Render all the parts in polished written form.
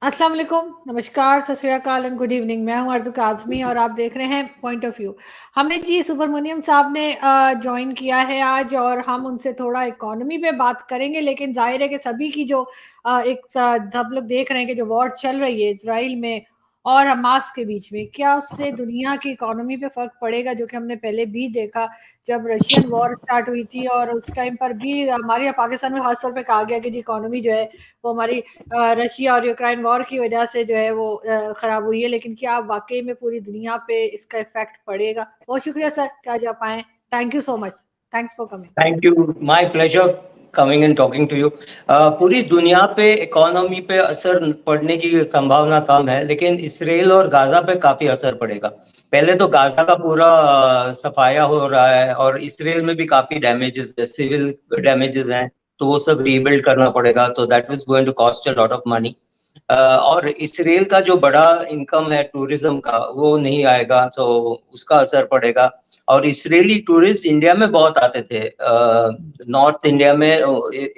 अस्सलाम वालेकुम, नमस्कार, सत श्री अकाल एंड गुड इवनिंग। मैं हूं अर्ज़ू काज़मी और आप देख रहे हैं पॉइंट ऑफ व्यू। हमें जी सुब्रमण्यम साहब ने जॉइन किया है आज और हम उनसे थोड़ा इकोनॉमी पे बात करेंगे, लेकिन जाहिर है कि सभी की जो सब लोग देख रहे हैं कि जो वॉर चल रही है इसराइल में और हमास के बीच में, क्या उससे दुनिया की इकोनॉमी पे फ़र्क पड़ेगा? जो कि हमने पहले भी देखा जब रशियन वॉर स्टार्ट हुई थी और उस टाइम पर भी हमारे यहाँ पाकिस्तान में ख़ास तौर पे कहा गया कि जी इकोनॉमी जो है वो हमारी रशिया और यूक्रेन वॉर की वजह से जो है वो खराब हुई है, लेकिन क्या वाकई में पूरी दुनिया पे इसका इफेक्ट पड़ेगा? बहुत शुक्रिया सर कि आज आप आए। Thank you so much. Thanks for coming. Thank you, my pleasure coming and talking to you. पूरी दुनिया पे इकोनॉमी पे असर पड़ने की संभावना कम है, लेकिन इसराइल और गाजा पे काफी असर पड़ेगा। पहले तो गाजा का पूरा सफाया हो रहा है और इसराइल में भी काफी डैमेजेस है, सिविल डैमेजेस हैं, तो वो सब रीबिल्ड करना पड़ेगा, तो that is going to cost a lot of money. और इसराइल का जो बड़ा इनकम है टूरिज्म का, वो नहीं आएगा, तो उसका असर पड़ेगा। और इसराइली टूरिस्ट इंडिया में बहुत आते थे। नॉर्थ इंडिया में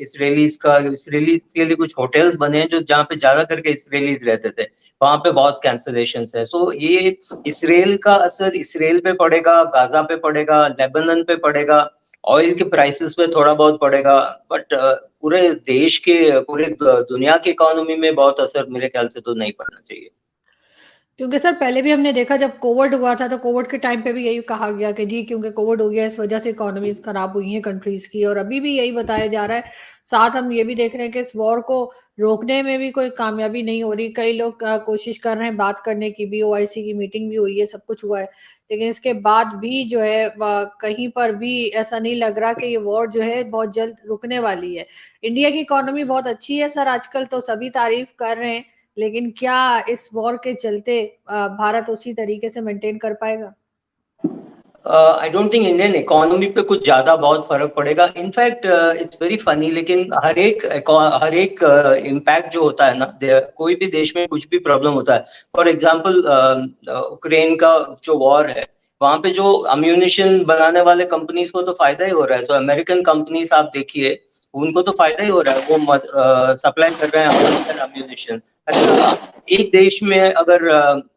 इसराइली के लिए कुछ होटल्स बने हैं जो जहाँ पे ज्यादा करके इसराइलीज रहते थे, वहां पे बहुत कैंसलेशन है। सो ये इसराइल का असर इसराइल पे पड़ेगा, गाजा पे पड़ेगा, लेबनान पे पड़ेगा, ऑयल के प्राइसेस पे थोड़ा बहुत पड़ेगा, बट पूरे देश के, पूरे दुनिया की इकोनॉमी में बहुत असर मेरे ख्याल से तो नहीं पड़ना चाहिए। क्योंकि सर पहले भी हमने देखा जब कोविड हुआ था तो कोविड के टाइम पे भी यही कहा गया कि जी क्योंकि कोविड हो गया इस वजह से इकोनॉमी खराब हुई है कंट्रीज की, और अभी भी यही बताया जा रहा है। साथ हम ये भी देख रहे हैं कि इस वॉर को रोकने में भी कोई कामयाबी नहीं हो रही। कई लोग कोशिश कर रहे हैं बात करने की भी, ओआईसी की मीटिंग भी हुई है, सब कुछ हुआ है, लेकिन इसके बाद भी जो है कहीं पर भी ऐसा नहीं लग रहा कि ये वॉर जो है बहुत जल्द रुकने वाली है। इंडिया की इकोनॉमी बहुत अच्छी है सर आजकल, तो सभी तारीफ कर रहे हैं, लेकिन क्या इस वॉर के चलते भारत उसी तरीके से मेंटेन कर पाएगा? आई डोंट थिंक इंडियन इकोनॉमी पे कुछ ज्यादा बहुत फर्क पड़ेगा। इनफैक्ट इट्स वेरी फनी, लेकिन हर एक इम्पैक्ट जो होता है ना, कोई भी देश में कुछ भी प्रॉब्लम होता है, फॉर एग्जांपल यूक्रेन का जो वॉर है, वहां पे जो अम्यूनिशन बनाने वाले कंपनीज को तो फायदा ही हो रहा है। सो अमेरिकन कंपनीज आप देखिए, उनको तो फायदा ही हो रहा है, वो सप्लाई कर रहे हैं अमेरिकन अम्यूनिशन। अच्छा, एक देश में अगर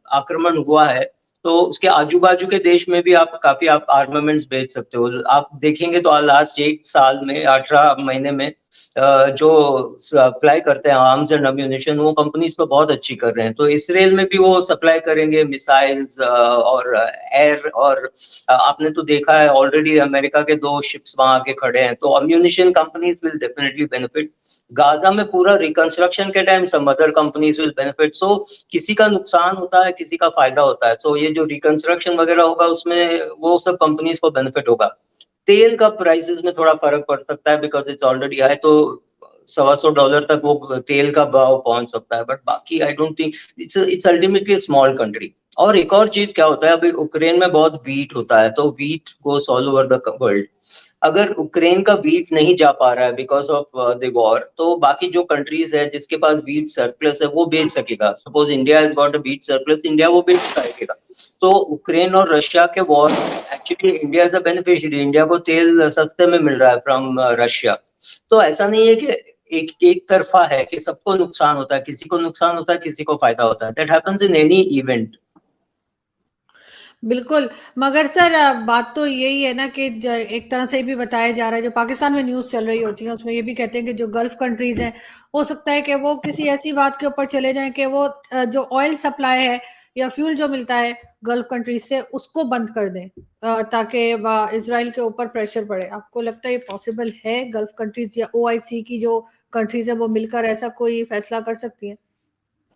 आक्रमण हुआ है, तो उसके आजू बाजू के देश में भी आप आर्मामेंट्स बेच सकते हो। आप देखेंगे तो लास्ट एक साल में, 18 महीने में जो सप्लाई करते हैं आर्म्स एंड अम्यूनिशन, वो कंपनीज तो बहुत अच्छी कर रहे हैं। तो इसराइल में भी वो सप्लाई करेंगे मिसाइल्स और एयर, और आपने तो देखा है ऑलरेडी अमेरिका के 2 शिप्स वहां आके खड़े हैं, तो ammunition companies will definitely benefit. Gaza में पूरा रिकंस्ट्रक्शन के time some other companies will benefit. So किसी का नुकसान होता है, किसी का फायदा होता है। तो ये जो रिकंस्ट्रक्शन वगैरह होगा, उसमें वो सब कंपनीज को बेनिफिट होगा। तेल का प्राइसेस में थोड़ा फर्क पड़ सकता है, बिकॉज इट्स ऑलरेडी हाई, तो $125 तक वो तेल का भाव पहुंच सकता है, बट बाकी आई don't think. It's ultimately small country. और एक और चीज क्या होता है, अभी यूक्रेन में बहुत वीट होता है, तो wheat goes all over the world. अगर यूक्रेन का वीट नहीं जा पा रहा है बिकॉज ऑफ द वॉर, तो बाकी जो कंट्रीज है जिसके पास वीट सरप्लस है, वो बेच सकेगा। Suppose India has got a wheat surplus, India वो बेच सकेगा। तो यूक्रेन और रशिया के war, actually India as a beneficiary, India को तेल सस्ते में मिल रहा है फ्रॉम रशिया। तो ऐसा नहीं है कि एक एक तरफा है कि सबको नुकसान होता है, किसी को नुकसान होता है, किसी को फायदा होता है। That happens in any event. बिल्कुल, मगर सर बात तो यही है ना कि एक तरह से ये भी बताया जा रहा है, जो पाकिस्तान में न्यूज़ चल रही होती है उसमें ये भी कहते हैं कि जो गल्फ कंट्रीज हैं, हो सकता है कि वो किसी ऐसी बात के ऊपर चले जाएं कि वो जो ऑयल सप्लाई है या फ्यूल जो मिलता है गल्फ कंट्रीज से उसको बंद कर दें, ताकि इसराइल के ऊपर प्रेशर पड़े। आपको लगता है ये पॉसिबल है? गल्फ कंट्रीज या ओआईसी की जो कंट्रीज है वो मिलकर ऐसा कोई फैसला कर सकती हैं?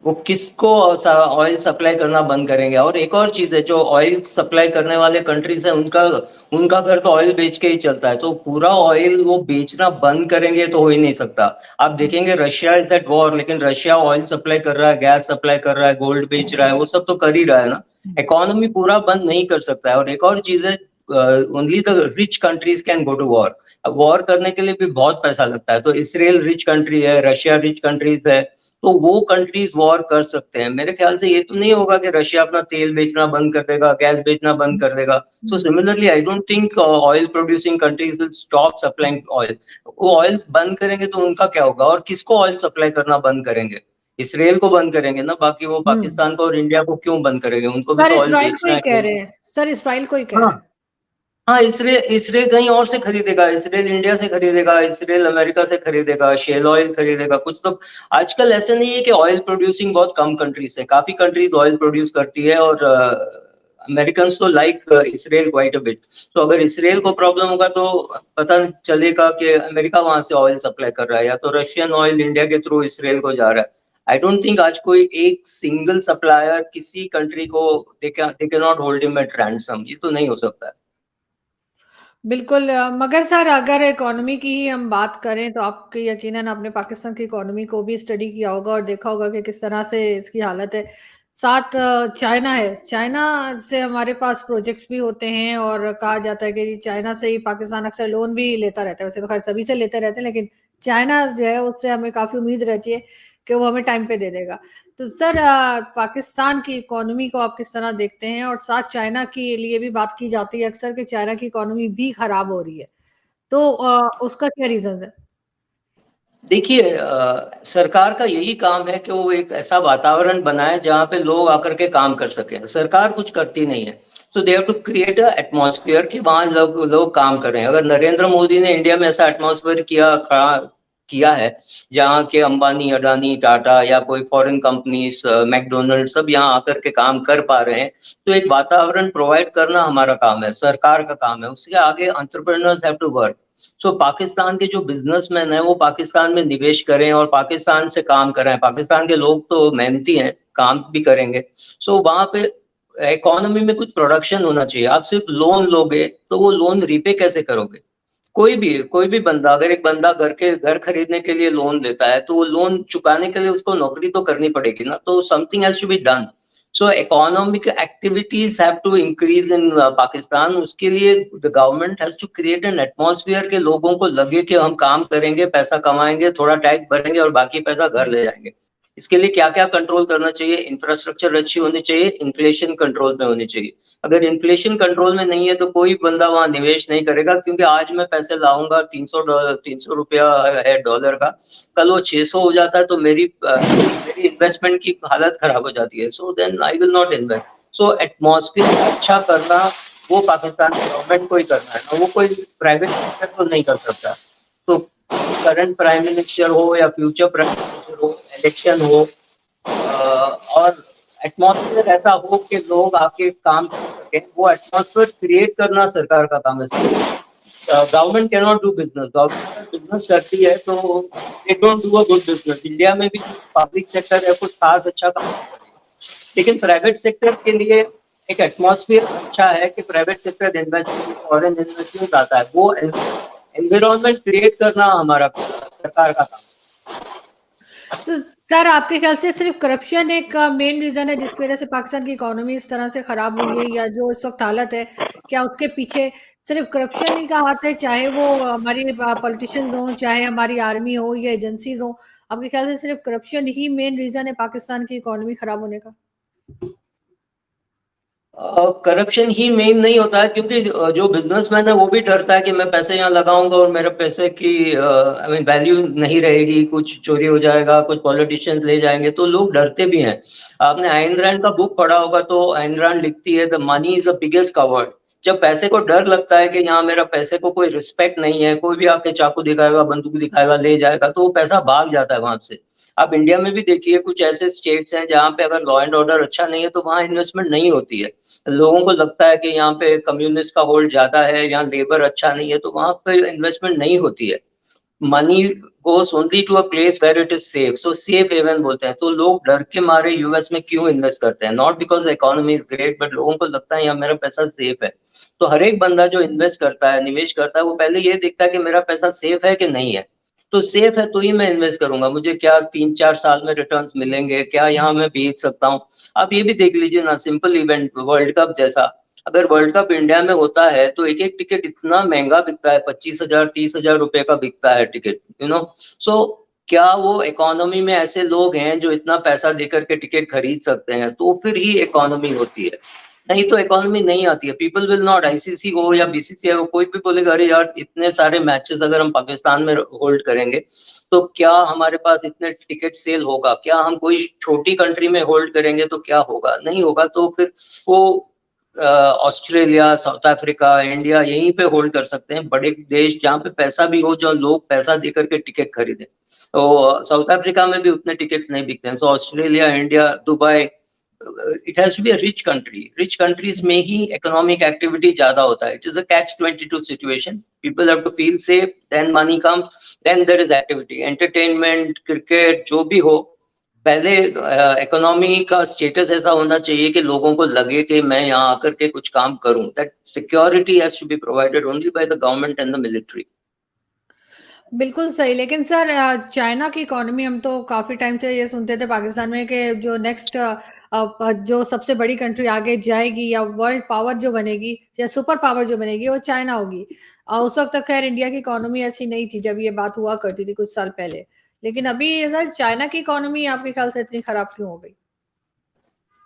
वो किसको ऑयल सप्लाई करना बंद करेंगे? और एक और चीज है, जो ऑयल सप्लाई करने वाले कंट्रीज है, उनका उनका घर तो ऑयल बेच के ही चलता है, तो पूरा ऑयल वो बेचना बंद करेंगे तो हो ही नहीं सकता। आप देखेंगे रशिया इज एट वॉर, लेकिन रशिया ऑयल सप्लाई कर रहा है, गैस सप्लाई कर रहा है, गोल्ड बेच रहा है, वो सब तो कर ही रहा है ना। इकोनॉमी पूरा बंद नहीं कर सकता है। और एक और चीज है, only the rich countries can go to war. War करने के लिए भी बहुत पैसा लगता है, तो इसराइल रिच कंट्री है, रशिया रिच कंट्रीज है, तो वो कंट्रीज वॉर कर सकते हैं। मेरे ख्याल से ये तो नहीं होगा कि रशिया अपना तेल बेचना बंद कर देगा, गैस बेचना बंद कर देगा। So similarly I don't think oil producing countries will stop supplying oil. वो ऑयल बंद करेंगे तो उनका क्या होगा, और किसको ऑयल सप्लाई करना बंद करेंगे? इसराइल को बंद करेंगे ना, बाकी वो पाकिस्तान को और इंडिया को क्यों बंद करेंगे, उनको भी सर तो ऑयल इसराइल को बेचना ही है कह कहीं। रहे हैं, सर इसराइल को ही कह हाँ, रहे हैं। हाँ, इसराइल इसराइल कहीं और से खरीदेगा, इसराइल इंडिया से खरीदेगा, इसराइल अमेरिका से खरीदेगा, शेल ऑयल खरीदेगा कुछ तो। आजकल ऐसे नहीं है कि ऑयल प्रोड्यूसिंग बहुत कम कंट्रीज है, काफी कंट्रीज ऑयल प्रोड्यूस करती है, और अमेरिकन तो like Israel quite a bit. तो अगर इसराइल को प्रॉब्लम होगा तो पता चलेगा कि अमेरिका वहां से ऑयल सप्लाई कर रहा है, या तो रशियन ऑयल इंडिया के थ्रू इसराइल को जा रहा है। आई डोंट थिंक आज कोई एक सिंगल सप्लायर किसी कंट्री को they can not hold him at ransom, ये तो नहीं हो सकता है। बिल्कुल मगर सर अगर इकोनॉमी की ही हम बात करें तो आपके यकीनन आपने पाकिस्तान की इकोनॉमी को भी स्टडी किया होगा और देखा होगा कि किस तरह से इसकी हालत है। साथ चाइना है, चाइना से हमारे पास प्रोजेक्ट्स भी होते हैं और कहा जाता है कि जी चाइना से ही पाकिस्तान अक्सर लोन भी लेता रहता है। वैसे तो खैर सभी से लेते रहते हैं, लेकिन चाइना जो है उससे हमें काफी उम्मीद रहती है कि वो हमें टाइम पे दे देगा। तो सर पाकिस्तान की इकोनॉमी को आप किस तरह देखते हैं? और साथ चाइना के लिए भी बात की जाती है अक्सर कि चाइना की इकोनॉमी भी खराब हो रही है, तो उसका क्या रीजन है? देखिए, सरकार का यही काम है कि वो एक ऐसा वातावरण बनाए जहाँ पे लोग आकर के काम कर सकें। सरकार कुछ करती नहीं है। So they have to create a atmosphere कि वहाँ लोग काम कर रहे हैं। अगर नरेंद्र मोदी ने इंडिया में ऐसा एटमॉस्फेयर किया है जहाँ के अंबानी, अडानी, टाटा या कोई फॉरेन कंपनीज, मैकडोनल्ड सब यहाँ आकर के काम कर पा रहे हैं, तो एक वातावरण प्रोवाइड करना हमारा काम है, सरकार का काम है। उसके आगे एंटरप्रेन्योर्स हैव टू वर्क। सो पाकिस्तान के जो बिजनेसमैन है वो पाकिस्तान में निवेश करें और पाकिस्तान से काम करें। पाकिस्तान के लोग तो मेहनती हैं, काम भी करेंगे। सो वहां पे इकोनॉमी में कुछ प्रोडक्शन होना चाहिए। आप सिर्फ लोन लोगे तो वो लोन रीपे कैसे करोगे? कोई भी बंदा, अगर एक बंदा घर खरीदने के लिए लोन लेता है तो वो लोन चुकाने के लिए उसको नौकरी तो करनी पड़ेगी ना, तो something has to be done. So economic activities have to increase in Pakistan. उसके लिए the government has to create an atmosphere के लोगों को लगे कि हम काम करेंगे, पैसा कमाएंगे, थोड़ा टैक्स भरेंगे और बाकी पैसा घर ले जाएंगे। इसके लिए क्या क्या कंट्रोल करना चाहिए? इंफ्रास्ट्रक्चर अच्छी होनी चाहिए, इन्फ्लेशन कंट्रोल में होनी चाहिए। अगर इन्फ्लेशन कंट्रोल में नहीं है तो कोई बंदा वहां निवेश नहीं करेगा, क्योंकि आज मैं पैसे लाऊंगा, $300 है डॉलर का, कल वो 600 हो जाता है तो मेरी इन्वेस्टमेंट की हालत खराब हो जाती है। So then I will not invest. So atmosphere अच्छा करना वो पाकिस्तान गवर्नमेंट को ही करना है ना, वो कोई प्राइवेट सेक्टर तो नहीं कर सकता। तो करंट प्राइम मिनिस्टर हो या फ्यूचर प्राइम मिनिस्टर हो, इलेक्शन हो, और एटमॉस्फेयर ऐसा हो कि लोग आके काम कर सकें, वो एटमॉस्फेयर क्रिएट करना सरकार का काम है। Government can not do business. Government business करती है तो they don't do a good business. India में भी पब्लिक सेक्टर है कुछ खास अच्छा काम करेगा, लेकिन प्राइवेट सेक्टर के लिए एक एटमॉस्फेयर अच्छा है कि private sector investment, foreign investment आता है, वो एनवायरमेंट क्रिएट करना हमारा सरकार का काम है। तो सर आपके ख्याल से सिर्फ करप्शन एक मेन रीजन है जिसकी वजह से पाकिस्तान की इकोनॉमी इस तरह से खराब हुई है, या जो इस वक्त हालत है क्या उसके पीछे सिर्फ करप्शन ही का हाथ है? चाहे वो हमारी पॉलिटिशियंस हो, चाहे हमारी आर्मी हो या एजेंसीज हो, आपके ख्याल से सिर्फ करप्शन ही मेन रीजन है पाकिस्तान की इकोनॉमी खराब होने का? करप्शन ही मेन नहीं होता है, क्योंकि जो बिजनेसमैन है वो भी डरता है कि मैं पैसे यहाँ लगाऊंगा और मेरे पैसे की आई मीन वैल्यू नहीं रहेगी, कुछ चोरी हो जाएगा, कुछ पॉलिटिशियंस ले जाएंगे, तो लोग डरते भी हैं। आपने आइन रैंड का बुक पढ़ा होगा, तो आइन रैंड लिखती है the money is the biggest covered. जब पैसे को डर लगता है कि यहाँ मेरा पैसे को कोई रिस्पेक्ट नहीं है, कोई भी आके चाकू दिखाएगा, बंदूक दिखाएगा, ले जाएगा, तो वो पैसा भाग जाता है वहां से। आप इंडिया में भी देखिए, कुछ ऐसे स्टेट्स हैं जहाँ पे अगर लॉ एंड ऑर्डर अच्छा नहीं है तो वहां इन्वेस्टमेंट नहीं होती है। लोगों को लगता है कि यहाँ पे कम्युनिस्ट का होल्ड ज्यादा है, यहाँ लेबर अच्छा नहीं है, तो वहां पे इन्वेस्टमेंट नहीं होती है। Money goes only to a place where it is safe. So safe haven बोलते हैं। तो लोग डर के मारे यूएस में क्यों इन्वेस्ट करते हैं? Not because economy is great, but लोगों को लगता है यहाँ मेरा पैसा सेफ है। तो हर एक बंदा जो इन्वेस्ट करता है, निवेश करता है, वो पहले ये देखता है कि मेरा पैसा सेफ है कि नहीं है। तो सेफ है तो ही मैं इन्वेस्ट करूंगा। मुझे क्या 3-4 साल में रिटर्न्स मिलेंगे, क्या यहाँ मैं बेच सकता हूँ? आप ये भी देख लीजिए ना, सिंपल इवेंट वर्ल्ड कप जैसा, अगर वर्ल्ड कप इंडिया में होता है तो एक एक टिकट इतना महंगा बिकता है, 25,000 30,000 रुपए का बिकता है टिकट, सो क्या वो इकोनॉमी में ऐसे लोग हैं जो इतना पैसा देकर के टिकट खरीद सकते हैं? तो फिर ही इकोनॉमी होती है। नहीं तो इकोनॉमी नहीं आती है। पीपल विल नॉट, आईसीसी हो या बीसीसीआई हो, कोई भी बोलेगा अरे यार इतने सारे मैचेस अगर हम पाकिस्तान में होल्ड करेंगे तो क्या हमारे पास इतने टिकट सेल होगा, क्या हम कोई छोटी कंट्री में होल्ड करेंगे तो क्या होगा, नहीं होगा। तो फिर वो ऑस्ट्रेलिया, साउथ अफ्रीका, इंडिया यहीं पे होल्ड कर सकते हैं, बड़े देश जहाँ पे पैसा भी हो, जो लोग पैसा देकर के टिकट खरीदे। तो साउथ अफ्रीका में भी उतने टिकट्स नहीं बिकते हैं। So Australia, India, Dubai, it has to be a rich country. Rich countries में ही इकोनॉमिक एक्टिविटी ज्यादा होता है। It is a catch 22 situation. People have to feel safe, then money comes, then there is activity, entertainment, cricket, जो भी हो। पहले economy का स्टेटस ऐसा होना चाहिए कि लोगों को लगे कि मैं यहाँ आकर के कुछ काम करूं। That security has to be provided only by the government and the military. बिल्कुल सही। लेकिन सर चाइना की इकोनॉमी, हम तो काफी टाइम से ये सुनते थे पाकिस्तान में कि जो नेक्स्ट जो सबसे बड़ी कंट्री आगे जाएगी या वर्ल्ड पावर जो बनेगी या सुपर पावर जो बनेगी वो चाइना होगी। उस वक्त तक खैर इंडिया की इकोनॉमी ऐसी नहीं थी जब ये बात हुआ करती थी कुछ साल पहले। लेकिन अभी सर चाइना की इकोनॉमी आपके ख्याल से इतनी खराब क्यों हो गई?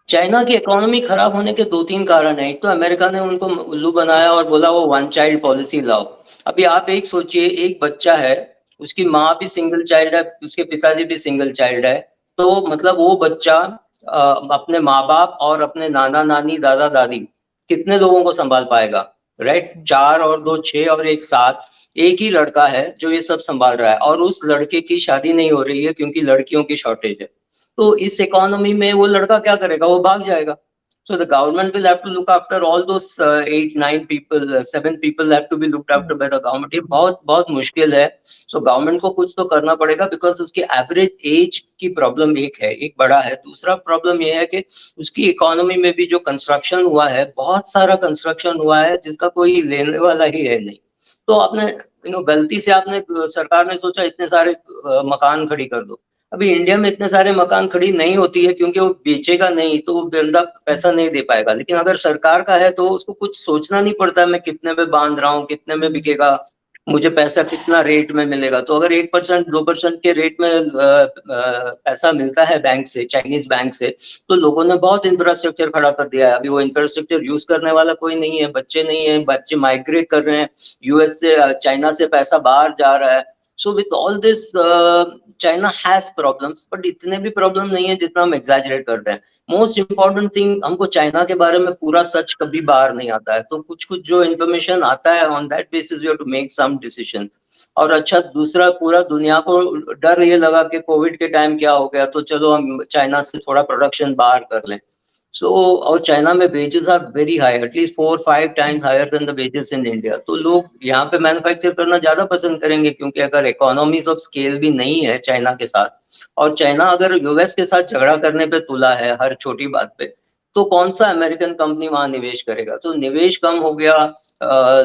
चाइना की इकोनॉमी खराब होने के दो तीन कारण है। एक तो अमेरिका ने उनको उल्लू बनाया और बोला वो वन चाइल्ड पॉलिसी लाओ। अभी आप एक सोचिए, एक बच्चा है, उसकी माँ भी सिंगल चाइल्ड है, उसके पिताजी भी सिंगल चाइल्ड है, तो मतलब वो बच्चा अपने माँ बाप और अपने नाना नानी, दादा दादी, कितने लोगों को संभाल पाएगा? राइट, चार और दो छह और एक सात। एक ही लड़का है जो ये सब संभाल रहा है, और उस लड़के की शादी नहीं हो रही है क्योंकि लड़कियों की शॉर्टेज है। तो इस इकोनॉमी में वो लड़का क्या करेगा? वो भाग जाएगा। So the government will have to look after all those 8, 9 people, 7 people have to be looked after by the government. ये बहुत बहुत मुश्किल है। So government को कुछ तो करना पड़ेगा, because उसकी एवरेज एज की प्रॉब्लम एक है, एक बड़ा है। दूसरा प्रॉब्लम ये है कि उसकी इकोनॉमी में भी जो कंस्ट्रक्शन हुआ है, बहुत सारा कंस्ट्रक्शन हुआ है जिसका कोई लेने वाला ही है नहीं। तो आपने गलती से आपने, सरकार ने सोचा इतने सारे मकान खड़ी कर दो। अभी इंडिया में इतने सारे मकान खड़ी नहीं होती है क्योंकि वो बेचेगा नहीं, तो वो बंदा पैसा नहीं दे पाएगा। लेकिन अगर सरकार का है तो उसको कुछ सोचना नहीं पड़ता है, मैं कितने में बांध रहा हूँ, कितने में बिकेगा, मुझे पैसा कितना रेट में मिलेगा। तो अगर 1%, 2% के रेट में पैसा मिलता है बैंक से, चाइनीज बैंक से, तो लोगों ने बहुत इंफ्रास्ट्रक्चर खड़ा कर दिया है। अभी वो इंफ्रास्ट्रक्चर यूज करने वाला कोई नहीं है, बच्चे नहीं है, बच्चे माइग्रेट कर रहे हैं, यूएस से, चाइना से पैसा बाहर जा रहा है। So with all this China has problems, but इतने भी प्रॉब्लम नहीं है जितना हम एग्जैजरेट करते हैं। मोस्ट इंपॉर्टेंट थिंग, हमको चाइना के बारे में पूरा सच कभी बाहर नहीं आता है, तो कुछ कुछ जो इन्फॉर्मेशन आता है, on that basis you have to make some decision. और अच्छा, दूसरा, पूरा दुनिया को डर ये लगा कि कोविड के टाइम क्या हो गया, तो चलो हम चाइना से थोड़ा प्रोडक्शन बाहर कर लें। सो और चाइना में wages are very high, at least 4-5 times higher than the wages in India. तो लोग यहाँ पे मैन्युफैक्चर करना ज्यादा पसंद करेंगे, क्योंकि अगर इकोनॉमीज ऑफ स्केल भी नहीं है चाइना के साथ, और चाइना अगर यूएस के साथ झगड़ा करने पे तुला है हर छोटी बात पे, तो कौन सा अमेरिकन कंपनी वहां निवेश करेगा? तो निवेश कम हो गया,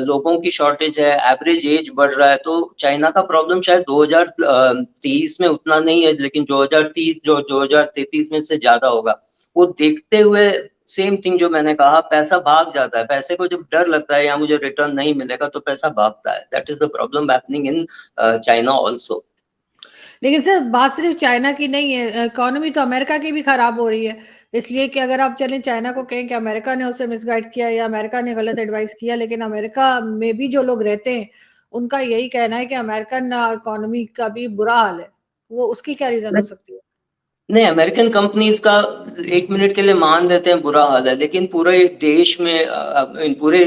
लोगों की शॉर्टेज है, एवरेज एज बढ़ रहा है। तो चाइना का प्रॉब्लम शायद 2023 में उतना नहीं है, लेकिन 2030, जो 2033 में से ज्यादा होगा। वो देखते हुए, सेम थिंग जो मैंने कहा, पैसा भाग जाता है। पैसे को जब डर लगता है या मुझे रिटर्न नहीं मिलेगा, तो पैसा भागता है। That is the problem happening in China also. लेकिन सर बात सिर्फ चाइना की नहीं है, इकोनॉमी तो अमेरिका की भी खराब हो रही है। इसलिए कि अगर आप चलें चाइना को कहें कि अमेरिका ने उसे मिसगाइड किया या अमेरिका ने गलत एडवाइस किया, लेकिन अमेरिका में भी जो लोग रहते हैं उनका यही कहना है कि अमेरिकन इकोनॉमी का भी बुरा हाल है। वो उसकी क्या रीजन हो सकती है? नहीं, अमेरिकन कंपनीज का 1 मिनट के लिए मान लेते हैं बुरा हाल है, लेकिन पूरे देश में, पूरे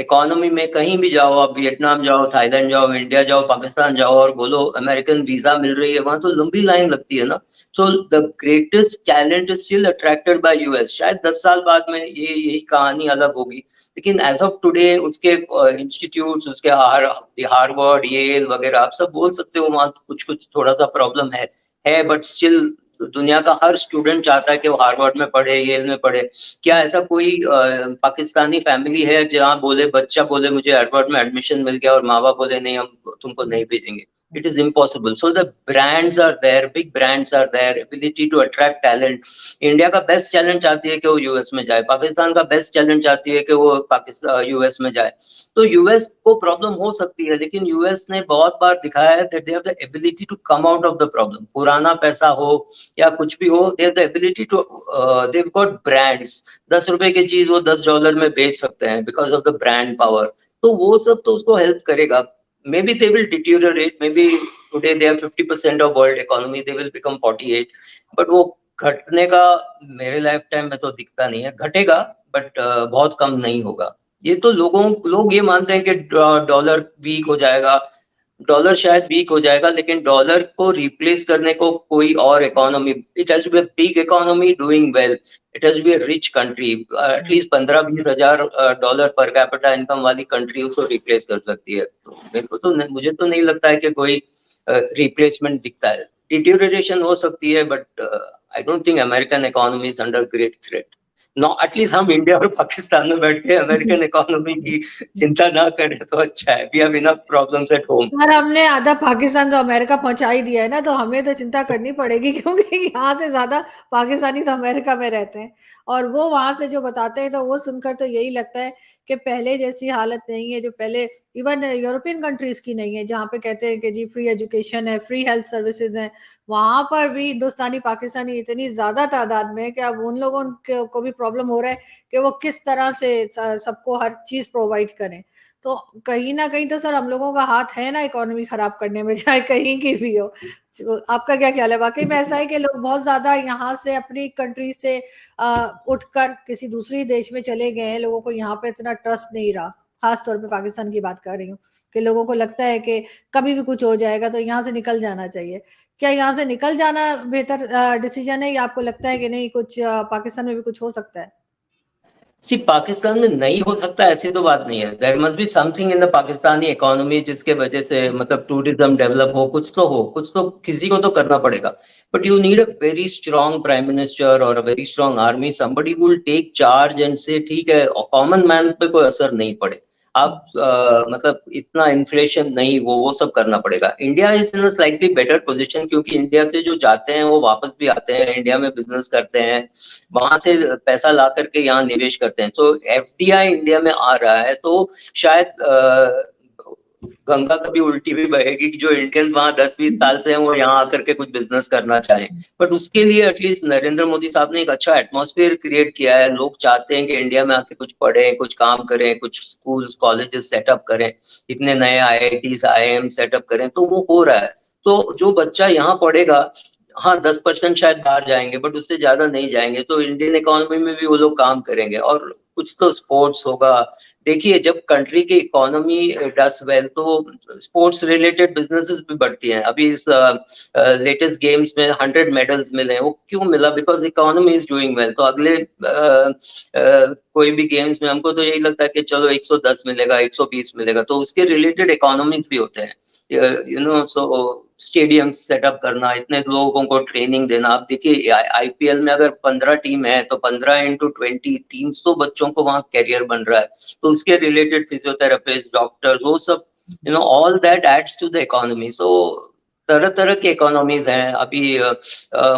इकोनॉमी में कहीं भी जाओ, आप वियतनाम जाओ, थाईलैंड जाओ, इंडिया जाओ, पाकिस्तान जाओ, और बोलो अमेरिकन वीजा मिल रही है, वहां तो लंबी लाइन लगती है ना। So the greatest talent is still attracted by US. शायद 10 साल बाद में ये यही कहानी अलग होगी, लेकिन एज ऑफ टुडे उसके इंस्टीट्यूट, उसके हार्वर्ड, येल वगैरह, आप सब बोल सकते हो वहां कुछ कुछ थोड़ा सा प्रॉब्लम है, बट स्टिल दुनिया का हर स्टूडेंट चाहता है कि वो हार्वर्ड में पढ़े, येल में पढ़े। क्या ऐसा कोई पाकिस्तानी फैमिली है जहाँ बोले, बच्चा बोले मुझे हार्वर्ड में एडमिशन मिल गया, और माँ बाप बोले नहीं, हम तुमको नहीं भेजेंगे? It is impossible. So the brands are there, big brands are there, ability to attract talent. India का बेस्ट टैलेंट चाहती है कि वो यूएस में जाए, पाकिस्तान का बेस्ट टैलेंट चाहती है कि वो पाकिस्तान यूएस में जाए। तो यूएस को प्रॉब्लम हो सकती है, लेकिन यूएस ने बहुत बार दिखाया है that they have the ability to come out of the problem. पुराना पैसा हो या कुछ भी हो, they have the ability to, they have got brands. 10 रुपए की चीज वो $10 में बेच सकते हैं because of the brand power. तो वो सब तो उसको हेल्प करेगा। Maybe they will deteriorate. Maybe today they are 50% of world economy. They will become 48. But वो घटने का मेरे लाइफ टाइम में तो दिखता नहीं है। घटेगा बट बहुत कम नहीं होगा। ये तो लोग ये मानते हैं कि डॉलर वीक हो जाएगा। डॉलर शायद वीक हो जाएगा, लेकिन डॉलर को रिप्लेस करने को कोई और economy, it has to be a big economy doing well, it has to be a rich country. At least 15-20 हजार डॉलर पर कैपिटा इनकम वाली कंट्री उसको रिप्लेस कर सकती है। तो मेरे को तो मुझे तो नहीं लगता है कि कोई रिप्लेसमेंट दिखता है। डिटेरियोरेशन हो सकती है, but I don't think American economy is under great threat. No, at least हम इंडिया और पाकिस्तान में बैठ के अमेरिकन इकोनॉमी की चिंता ना करें तो अच्छा है। We have enough problems at home. और हमने आधा पाकिस्तान तो अमेरिका पहुंचा ही दिया है ना, तो हमें तो चिंता करनी पड़ेगी, क्योंकि यहाँ से ज्यादा पाकिस्तानी तो अमेरिका में रहते हैं। और वो वहां से जो बताते हैं तो वो सुनकर तो यही लगता है कि पहले जैसी हालत नहीं है, जो पहले इवन यूरोपियन कंट्रीज की नहीं है, जहाँ पे कहते हैं कि जी फ्री एजुकेशन है, फ्री हेल्थ सर्विसेज है। वहां पर भी हिंदुस्तानी पाकिस्तानी इतनी ज्यादा तादाद में है कि अब उन लोगों को भी प्रॉब्लम हो रहा है कि वो किस तरह से सबको हर चीज प्रोवाइड करें। तो कहीं ना कहीं तो सर हम लोगों का हाथ है ना इकोनॉमी खराब करने में, चाहे कहीं की भी हो। तो आपका क्या ख्याल है? वाकई में ऐसा है कि लोग बहुत ज्यादा यहाँ से अपनी कंट्री से उठकर किसी दूसरी देश में चले गए हैं, लोगों को यहाँ पे इतना ट्रस्ट नहीं रहा। खास तौर पे पाकिस्तान की बात कर रही हूँ कि लोगों को लगता है कि कभी भी कुछ हो जाएगा तो यहाँ से निकल जाना चाहिए। क्या यहाँ से निकल जाना बेहतर डिसीजन है, या आपको लगता है कि नहीं कुछ पाकिस्तान में भी कुछ हो सकता है? सिर्फ पाकिस्तान में नहीं हो सकता ऐसी तो बात नहीं है। There must be something in the Pakistani economy जिसके वजह से मतलब टूरिज्म डेवलप हो, कुछ तो हो, कुछ तो किसी को तो करना पड़ेगा। But you need a very strong prime minister और a very strong army, somebody will take charge and say ठीक है कॉमन मैन पे कोई असर नहीं पड़े। आप मतलब इतना इन्फ्लेशन नहीं, वो सब करना पड़ेगा। India is in a slightly better position क्योंकि इंडिया से जो जाते हैं वो वापस भी आते हैं, इंडिया में बिजनेस करते हैं, वहां से पैसा ला करके यहाँ निवेश करते हैं। तो एफडीआई इंडिया में आ रहा है, तो शायद गंगा कभी उल्टी भी बहेगी कि जो इंडियंस वहां 10-20 साल से हैं वो यहाँ आकर के कुछ बिजनेस करना चाहें। बट उसके लिए एटलीस्ट नरेंद्र मोदी साहब ने एक अच्छा एटमॉस्फेयर क्रिएट किया है। लोग चाहते हैं कि इंडिया में आके कुछ पढ़ें, कुछ काम करें, कुछ स्कूल्स कॉलेजेस सेटअप करें, इतने नए आईआईटीज आईआईएम सेटअप करें, तो वो हो रहा है। तो जो बच्चा यहाँ पढ़ेगा, हाँ 10% शायद बाहर जाएंगे बट उससे ज्यादा नहीं जाएंगे, तो इंडियन इकोनॉमी में भी वो लोग काम करेंगे और कुछ तो स्पोर्ट्स होगा। देखिए जब कंट्री की इकोनॉमी डस वेल तो स्पोर्ट्स रिलेटेड बिजनेसेस भी बढ़ती हैं। अभी इस लेटेस्ट गेम्स में 100 मेडल्स मिले हैं, वो क्यों मिला? Because economy is doing well. तो अगले कोई भी गेम्स में हमको तो यही लगता है कि चलो 110 मिलेगा, 120 मिलेगा, तो उसके रिलेटेड इकोनॉमिक्स भी होते हैं। You know, so stadium setup करना, इतने लोगों को ट्रेनिंग देना। आप देखिए आईपीएल में अगर 15 टीम है तो 15x20 300 बच्चों को वहां कैरियर बन रहा है। तो उसके रिलेटेड फिजियोथेरापिस्ट, डॉक्टर, वो सब all that adds to the economy. So तरह तरह की इकोनॉमीज हैं। अभी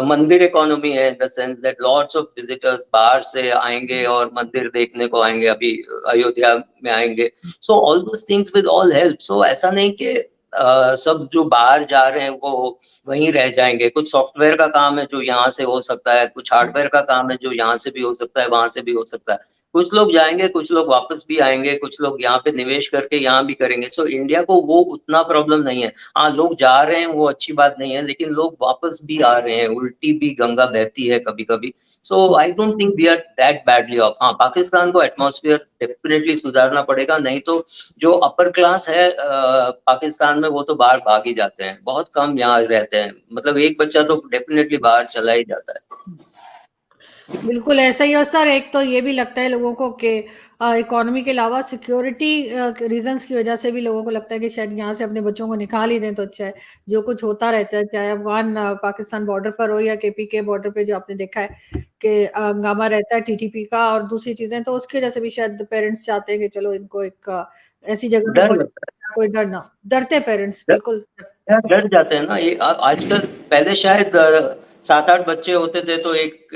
मंदिर इकोनॉमी है in the sense that lots of visitors बाहर से आएंगे और मंदिर देखने को आएंगे, अभी अयोध्या में आएंगे। So all those things will all help. So ऐसा नहीं कि सब जो बाहर जा रहे हैं वो वहीं रह जाएंगे। कुछ सॉफ्टवेयर का काम है जो यहाँ से हो सकता है, कुछ हार्डवेयर का काम है जो यहाँ से भी हो सकता है, वहां से भी हो सकता है। कुछ लोग जाएंगे, कुछ लोग वापस भी आएंगे, कुछ लोग यहाँ पे निवेश करके यहाँ भी करेंगे। सो इंडिया को वो उतना प्रॉब्लम नहीं है। हाँ लोग जा रहे हैं वो अच्छी बात नहीं है, लेकिन लोग वापस भी आ रहे हैं, उल्टी भी गंगा बहती है कभी कभी। So I don't think we are that badly off. हाँ पाकिस्तान को एटमॉस्फेयर डेफिनेटली सुधारना पड़ेगा, नहीं तो जो अपर क्लास है पाकिस्तान में वो तो बाहर भाग ही जाते हैं, बहुत कम यहाँ रहते हैं। मतलब एक बच्चा तो डेफिनेटली बाहर चला ही जाता है। बिल्कुल ऐसा ही। और सर एक तो ये भी लगता है लोगों को कि इकोनॉमी के अलावा सिक्योरिटी रीजंस की वजह से भी लोगों को लगता है कि शायद यहाँ से अपने बच्चों को निकाल ही दें तो अच्छा है। जो कुछ होता रहता है, चाहे अफगान पाकिस्तान बॉर्डर पर हो या केपी के बॉर्डर पे, जो आपने देखा है कि हंगामा रहता है टीटीपी का और दूसरी चीजें, तो उसकी वजह से भी शायद पेरेंट्स चाहते हैं कि चलो इनको एक ऐसी जगह पे डर पहुंच, लगता कोई डर ना, डरते पेरेंट्स है, बिल्कुल। डर जाते हैं ना ये आजकल। पहले शायद 7-8 बच्चे होते थे तो एक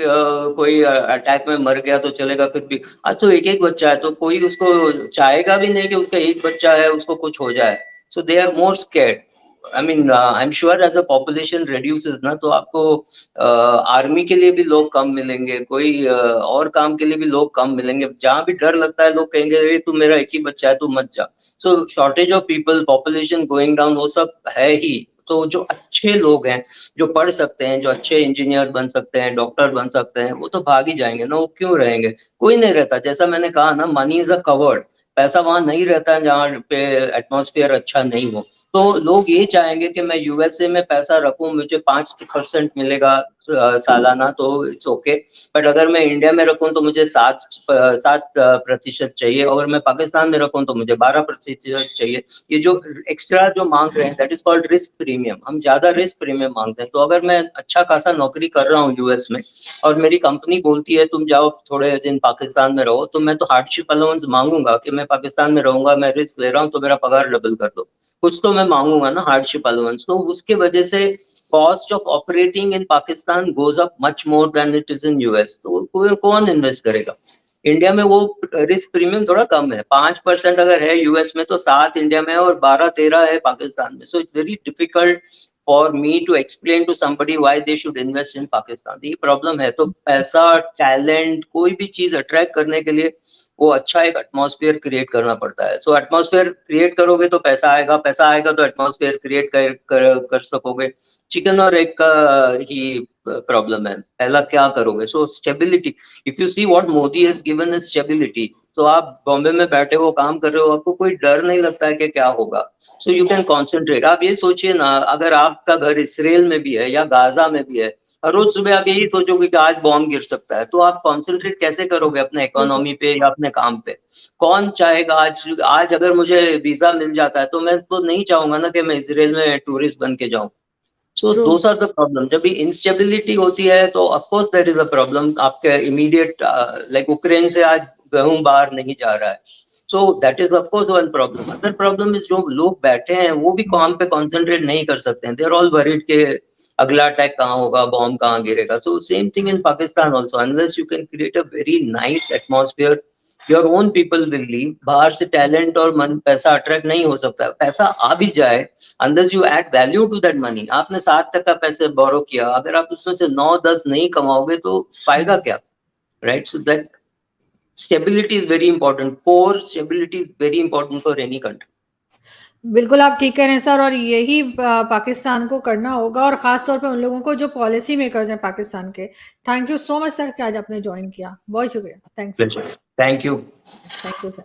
कोई अटैक में मर गया तो चलेगा, फिर भी आज तो एक एक बच्चा है तो कोई उसको चाहेगा भी नहीं कि उसका एक बच्चा है उसको कुछ हो जाए। So they are more scared. I mean I am sure as the population reduces ना तो आपको आर्मी के लिए भी लोग कम मिलेंगे, कोई और काम के लिए भी लोग कम मिलेंगे। जहां भी डर लगता है लोग कहेंगे अरे तू मेरा एक ही बच्चा है तू मत जा। So shortage of people, population going down, वो सब है ही। तो जो अच्छे लोग हैं जो पढ़ सकते हैं, जो अच्छे इंजीनियर बन सकते हैं, डॉक्टर बन सकते हैं, वो तो भाग ही जाएंगे ना। वो क्यों रहेंगे? कोई नहीं रहता। जैसा मैंने कहा ना, मनी इज अ कवर्ड। पैसा वहां नहीं रहता है जहाँ पे एटमॉस्फेयर अच्छा नहीं हो। तो लोग ये चाहेंगे कि मैं यूएसए में पैसा रखूं, मुझे 5% मिलेगा सालाना तो इट्स ओके। बट अगर मैं इंडिया में रखूं तो मुझे 7% चाहिए, अगर मैं पाकिस्तान में रखूं तो मुझे 12% चाहिए। ये जो एक्स्ट्रा जो मांग रहे हैं that is called risk premium. हम ज्यादा रिस्क प्रीमियम मांगते हैं। तो अगर मैं अच्छा खासा नौकरी कर रहा हूँ यूएस में और मेरी कंपनी बोलती है तुम जाओ थोड़े दिन पाकिस्तान में रहो, तो मैं तो हार्डशिप अलाउंस मांगूंगा कि मैं पाकिस्तान में रहूंगा, मैं रिस्क ले रहा हूँ तो मेरा पगार डबल कर दो। कुछ तो मैं मांगूंगा ना हार्डशिप अलाउंस। तो उसके वजह से cost of operating in Pakistan goes up much more than it is in US. तो कौन इन्वेस्ट करेगा? इंडिया में वो रिस्क प्रीमियम थोड़ा कम है। 5% अगर है यूएस में तो 7 इंडिया में है और 12-13 है पाकिस्तान में। So it's very difficult for me to explain to somebody why they should invest in Pakistan. ये प्रॉब्लम है। तो पैसा, टैलेंट, कोई भी चीज अट्रैक्ट करने के लिए वो अच्छा एक एटमॉस्फेयर क्रिएट करना पड़ता है। सो एटमॉस्फेयर क्रिएट करोगे तो पैसा आएगा, पैसा आएगा तो एटमॉस्फेयर क्रिएट कर सकोगे। चिकन और एग का ही प्रॉब्लम है। पहला क्या करोगे? So stability. If you see what Modi has given is stability. तो आप बॉम्बे में बैठे हो, काम कर रहे हो, आपको कोई डर नहीं लगता है कि क्या होगा। So you can concentrate. आप ये सोचिए ना, अगर आपका घर इसराइल में भी है या गाजा में भी है, हर रोज सुबह आप यही सोचोगे कि आज बॉम्ब गिर सकता है, तो आप कॉन्सेंट्रेट कैसे करोगे अपने इकोनॉमी पे या अपने काम पे? कौन चाहेगा? आज आज अगर मुझे वीजा मिल जाता है तो मैं तो नहीं चाहूंगा ना कि मैं इसराइल में टूरिस्ट बन के जाऊं। So true. Those are the problem. जब भी इंस्टेबिलिटी होती है तो of course there is a problem. आपके इमीडिएट लाइक यूक्रेन से आज गेहूं बाहर नहीं जा रहा है। So that is of course one problem. Other problem is जो लोग बैठे हैं वो भी काम पे कॉन्सेंट्रेट नहीं कर सकते हैं। दे आर ऑल वरीड के अगला अटैक कहाँ होगा, बॉम्ब कहाँ गिरेगा। So same thing in Pakistan also. Unless you can create a very nice atmosphere, your own people will leave. बाहर से टैलेंट और मन पैसा अट्रैक्ट नहीं हो सकता। पैसा आ भी जाए, unless you add value to that money। आपने 7% पैसे बोरो किया, अगर आप उसमें से 9-10 नहीं कमाओगे तो फायदा क्या? Right? So that stability is very important. Core stability is very important for any country. बिल्कुल आप ठीक कह रहे हैं सर, और यही पाकिस्तान को करना होगा, और खास तौर पे उन लोगों को जो पॉलिसी मेकर्स हैं पाकिस्तान के। Thank you so much sir कि आज आपने ज्वाइन किया, बहुत शुक्रिया। Thanks. Thank you. Thank you sir.